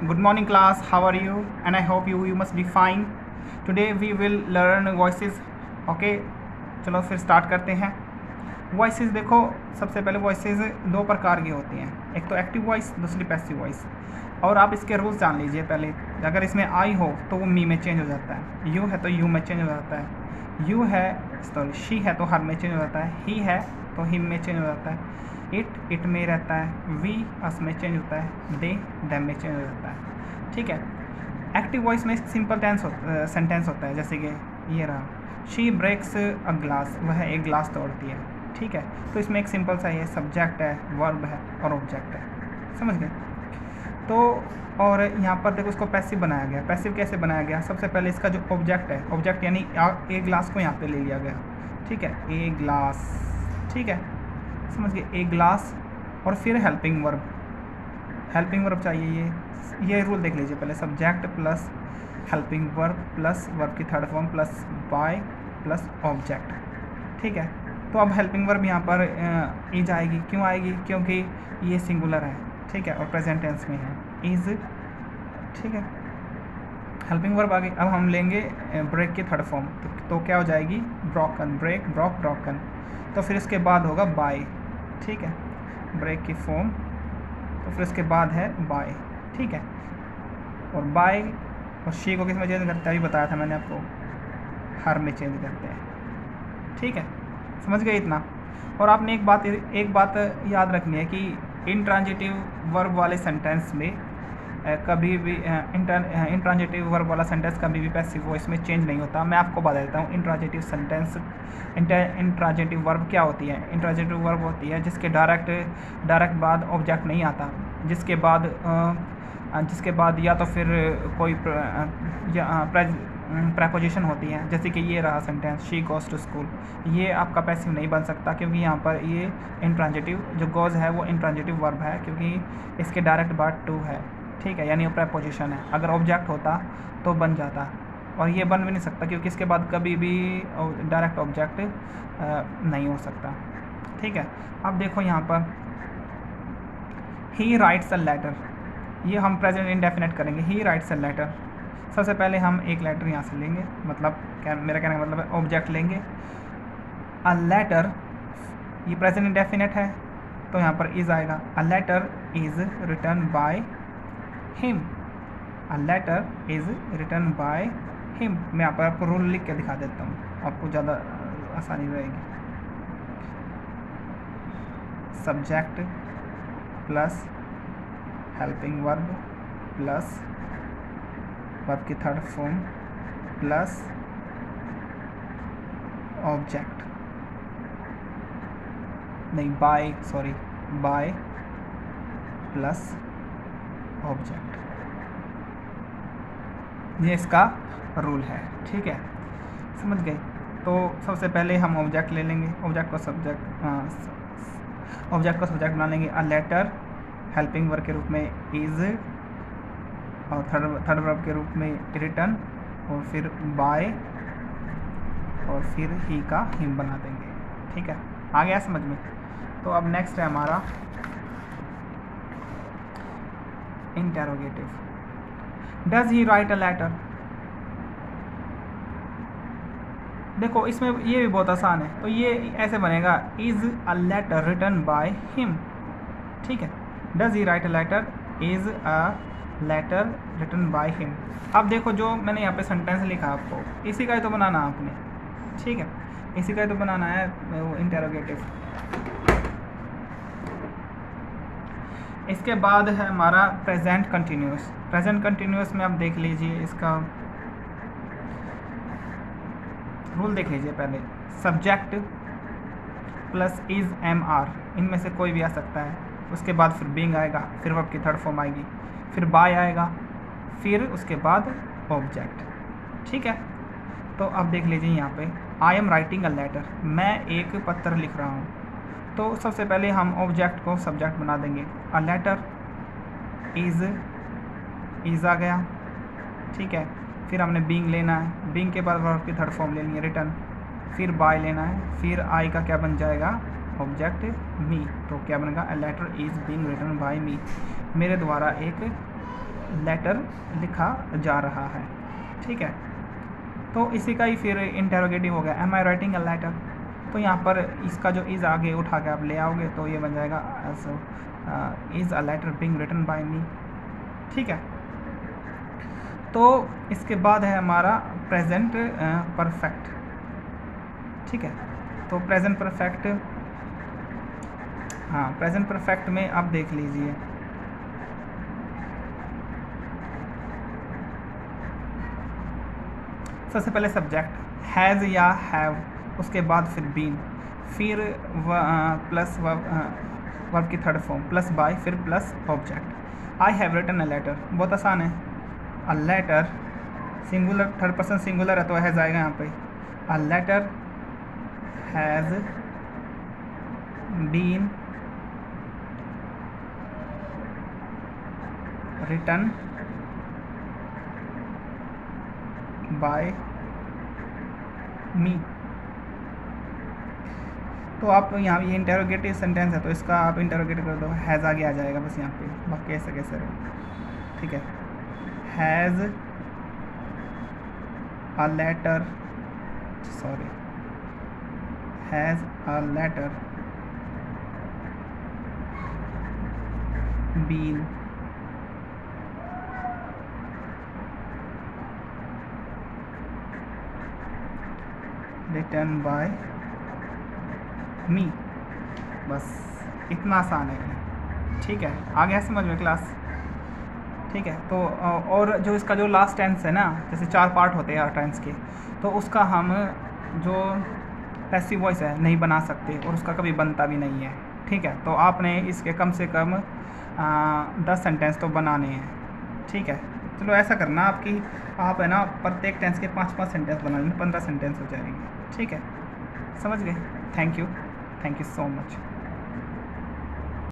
Good morning class, how are you? And I hope you must be fine. Today we will learn voices. Okay, चलो फिर start करते हैं। Voices देखो, सबसे पहले वॉइसेस दो प्रकार की होती हैं, एक तो एक्टिव वॉइस, दूसरी पैसिव वॉइस। और आप इसके रूल्स जान लीजिए पहले। अगर इसमें आई हो तो वो मी में चेंज हो जाता है, यू है तो यू में चेंज हो जाता है, यू है सॉरी शी है तो हर में चेंज हो जाता है, ही है तो हिम में चेंज हो जाता है, इट में रहता है, वी अस में चेंज होता है, दे देम में चेंज हो जाता है। ठीक है। एक्टिव वॉइस में सिंपल सेंटेंस होता है, जैसे कि ये रहा, शी ब्रेक्स अ ग्लास, वह एक ग्लास तोड़ती है। ठीक है, तो इसमें एक सिंपल सा ये सब्जेक्ट है, वर्ब है और ऑब्जेक्ट है, समझ गए। तो और यहाँ पर देखो इसको पैसिव बनाया गया। पैसिव कैसे बनाया गया? सबसे पहले इसका जो ऑब्जेक्ट है, ऑब्जेक्ट यानी एक ग्लास को यहाँ पे ले लिया गया। ठीक है, ए ग्लास, ठीक है, समझ गए, ए ग्लास। और फिर हेल्पिंग वर्ब, हेल्पिंग वर्ब चाहिए। ये रूल देख लीजिए पहले, subject plus helping verb plus verb की third form plus by plus object. ठीक है, तो अब हेल्पिंग वर्ब यहाँ पर इज आएगी। क्यों आएगी? क्योंकि ये सिंगुलर है, ठीक है, और प्रेजेंट टेंस में है, इज। ठीक है, हेल्पिंग वर्ब आ गई। अब हम लेंगे ब्रेक की थर्ड फॉर्म, तो क्या हो जाएगी? Broken, break, broke, broken. तो फिर इसके बाद होगा बाय। ठीक है, ब्रेक की फॉर्म, तो फिर उसके बाद है बाय। ठीक है, और बाय और शी को किस में चेंज करते हैं? अभी बताया था मैंने आपको, हर में चेंज करते हैं। ठीक है, समझ गए इतना। और आपने एक बात याद रखनी है कि इंट्रांजिटिव वर्ब वाले सेंटेंस में कभी भी इंट्रांजिटिव वर्ब वाला सेंटेंस कभी भी पैसिव वॉइस में चेंज नहीं होता। मैं आपको बता देता हूँ इंट्रांजिटिव वर्ब क्या होती है। इंट्रांजिटिव वर्ब होती है जिसके डायरेक्ट बाद ऑब्जेक्ट नहीं आता, जिसके बाद या तो फिर कोई प्रेपोजिशन होती है। जैसे कि ये रहा sentence, she goes to school, ये आपका पैसिव नहीं बन सकता क्योंकि यहाँ पर ये इंट्रांजिटिव जो गोज़ है वो इंट्रांजिटिव वर्ब है, क्योंकि इसके डायरेक्ट बाद टू है। ठीक है, यानी वो प्रेपोजिशन है। अगर ऑब्जेक्ट होता तो बन जाता, और ये बन भी नहीं सकता क्योंकि इसके बाद कभी भी डायरेक्ट ऑब्जेक्ट नहीं हो सकता। ठीक है, अब देखो यहाँ पर ही राइट्स अ लेटर, ये हम प्रेजेंट इंडेफिनेट करेंगे। ही राइट्स अ लेटर, सबसे पहले हम एक लेटर यहाँ से लेंगे, मतलब मेरा कहने का मतलब है ऑब्जेक्ट लेंगे। अ लेटर, ये प्रेजेंट इंडेफिनेट है तो यहाँ पर इज़ आएगा। A letter is written by him, a letter is written by him. मैं यहाँ पर आपको रूल लिख के दिखा देता हूँ, आपको ज़्यादा आसानी रहेगी। Subject plus helping verb plus verb की थर्ड फॉर्म प्लस ऑब्जेक्ट, नहीं बाय प्लस ऑब्जेक्ट, ये इसका रूल है। ठीक है, समझ गए। तो सबसे पहले हम ऑब्जेक्ट ले लेंगे, ऑब्जेक्ट को सब्जेक्ट बना लेंगे। अ लेटर हेल्पिंग वर्ब के रूप में इज़, और थर्ड वर्ब के रूप में रिटन, और फिर बाय, और फिर ही का हिम बना देंगे। ठीक है, आ गया समझ में। तो अब नेक्स्ट है हमारा interrogative. Does he write a letter? देखो इसमें ये भी बहुत आसान है, तो ये ऐसे बनेगा, is a letter written by him. ठीक है, does he write a letter, is a letter written by him. अब देखो जो मैंने यहाँ पे सेंटेंस लिखा आपको, इसी का ही तो बनाना आपने। ठीक है, इसी का ही तो बनाना है वो इंटेरोगेटिव। इसके बाद है हमारा प्रेजेंट कंटिन्यूस। प्रेजेंट कंटिन्यूस में आप देख लीजिए, इसका रूल देख लीजिए पहले। Subject plus is am are, इनमें से कोई भी आ सकता है। उसके बाद फिर बीइंग आएगा, फिर वर्ब की थर्ड फॉर्म आएगी, फिर बाय आएगा, फिर उसके बाद ऑब्जेक्ट। ठीक है, तो अब देख लीजिए यहाँ पे, I am writing a letter, मैं एक पत्र लिख रहा हूँ। तो सबसे पहले हम ऑब्जेक्ट को सब्जेक्ट बना देंगे। अ लेटर इज़ आ गया। ठीक है, फिर हमने बीइंग लेना है, बीइंग के बाद वर्ब की थर्ड फॉर्म लेनी है रिटन, फिर बाय लेना है, फिर आई का क्या बन जाएगा? Object me. तो क्या बनेगा? A letter is being written by me, मेरे द्वारा एक लेटर लिखा जा रहा है। ठीक है, तो इसी का ही फिर इंटेरोगेटिव हो गया, am I writing a letter. तो यहाँ पर इसका जो इज़ आगे उठा के आप ले आओगे तो ये बन जाएगा is a letter being written by me. ठीक है, तो इसके बाद है हमारा प्रेजेंट परफेक्ट। ठीक है, तो प्रेजेंट परफेक्ट, हाँ प्रेजेंट परफेक्ट में आप देख लीजिए, सबसे पहले सब्जेक्ट हैज़ या हैव, उसके बाद फिर बीन, फिर प्लस वर्ब की थर्ड फॉर्म प्लस बाय, फिर plus object. I have written a letter, बहुत आसान है। A letter singular, third person singular है तो हैज़ आएगा यहाँ पे। A letter has been written by me. तो आप यहाँ ये इंटेरोगेटिव सेंटेंस है तो इसका आप इंटेरोगेट कर दो, हैज़ आगे आ जाएगा बस यहाँ पे, बाकी ऐसे कैसे रहे। ठीक है, has a letter, sorry, has a letter been written by me. बस इतना आसान है। ठीक है, आ गया समझ में क्लास। ठीक है, तो और जो इसका जो लास्ट टेंस है ना, जैसे 4 पार्ट होते हैं टेंस के, तो उसका हम जो पैसिव वॉइस है नहीं बना सकते और उसका कभी बनता भी नहीं है। ठीक है, तो आपने इसके कम से कम 10 सेंटेंस तो बनाने हैं। ठीक है, चलो ऐसा करना आपकी, आप है ना प्रत्येक टेंस के 5-5 सेंटेंस बना लेना, 15 सेंटेंस हो जाएंगे। ठीक है, समझ गए। Thank you so much.